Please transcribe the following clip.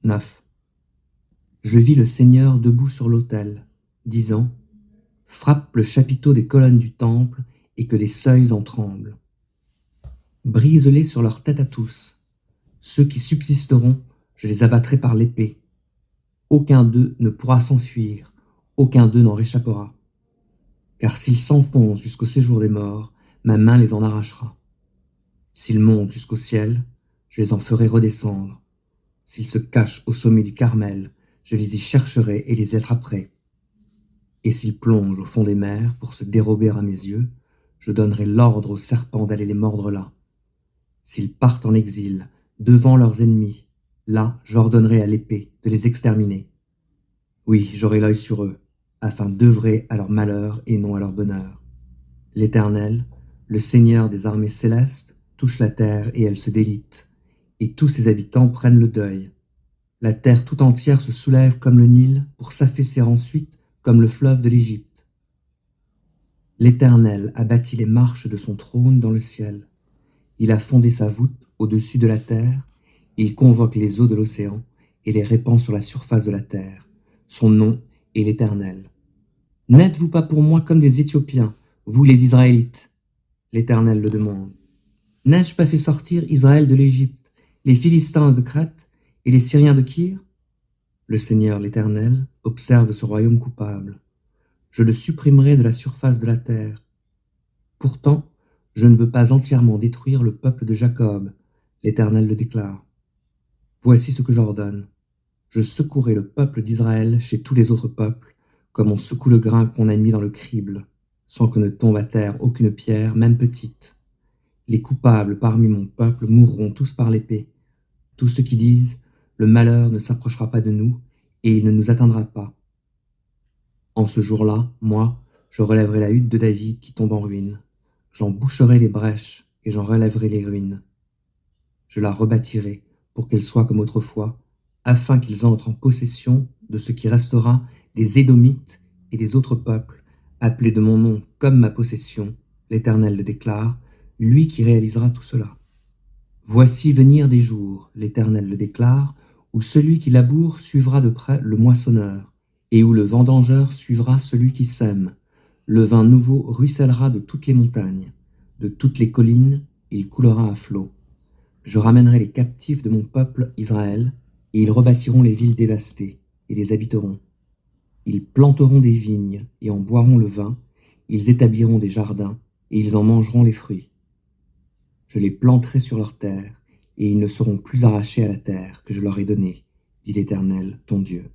9. Je vis le Seigneur debout sur l'autel, disant : frappe le chapiteau des colonnes du temple et que les seuils en tremblent. Brise-les sur leur tête à tous. Ceux qui subsisteront, je les abattrai par l'épée. Aucun d'eux ne pourra s'enfuir, aucun d'eux n'en réchappera. Car s'ils s'enfoncent jusqu'au séjour des morts, ma main les en arrachera. S'ils montent jusqu'au ciel, je les en ferai redescendre. S'ils se cachent au sommet du Carmel, je les y chercherai et les attraperai. Et s'ils plongent au fond des mers pour se dérober à mes yeux, je donnerai l'ordre aux serpents d'aller les mordre là. S'ils partent en exil, devant leurs ennemis, là j'ordonnerai à l'épée de les exterminer. Oui, j'aurai l'œil sur eux, afin d'œuvrer à leur malheur et non à leur bonheur. L'Éternel, le Seigneur des armées célestes, touche la terre et elle se délite, et tous ses habitants prennent le deuil. La terre tout entière se soulève comme le Nil pour s'affaisser ensuite comme le fleuve de l'Égypte. L'Éternel a bâti les marches de son trône dans le ciel. Il a fondé sa voûte au-dessus de la terre, il convoque les eaux de l'océan et les répand sur la surface de la terre. Son nom est l'Éternel. N'êtes-vous pas pour moi comme des Éthiopiens, vous les Israélites ? L'Éternel le demande. N'ai-je pas fait sortir Israël de l'Égypte, les Philistins de Crète et les Syriens de Kyr ? Le Seigneur, l'Éternel, observe ce royaume coupable. Je le supprimerai de la surface de la terre. Pourtant, je ne veux pas entièrement détruire le peuple de Jacob, l'Éternel le déclare. Voici ce que j'ordonne. Je secouerai le peuple d'Israël chez tous les autres peuples, comme on secoue le grain qu'on a mis dans le crible, sans que ne tombe à terre aucune pierre, même petite. Les coupables parmi mon peuple mourront tous par l'épée. Tous ceux qui disent « Le malheur ne s'approchera pas de nous, et il ne nous atteindra pas ». En ce jour-là, moi, je relèverai la hutte de David qui tombe en ruine. J'en boucherai les brèches, et j'en relèverai les ruines. Je la rebâtirai pour qu'elle soit comme autrefois, afin qu'ils entrent en possession de ce qui restera des Édomites et des autres peuples, appelés de mon nom comme ma possession, l'Éternel le déclare, lui qui réalisera tout cela. Voici venir des jours, l'Éternel le déclare, où celui qui laboure suivra de près le moissonneur, et où le vendangeur suivra celui qui sème. Le vin nouveau ruissellera de toutes les montagnes, de toutes les collines, il coulera à flots. Je ramènerai les captifs de mon peuple Israël, et ils rebâtiront les villes dévastées, et les habiteront. Ils planteront des vignes, et en boiront le vin, ils établiront des jardins, et ils en mangeront les fruits. Je les planterai sur leur terre, et ils ne seront plus arrachés à la terre que je leur ai donnée, dit l'Éternel, ton Dieu.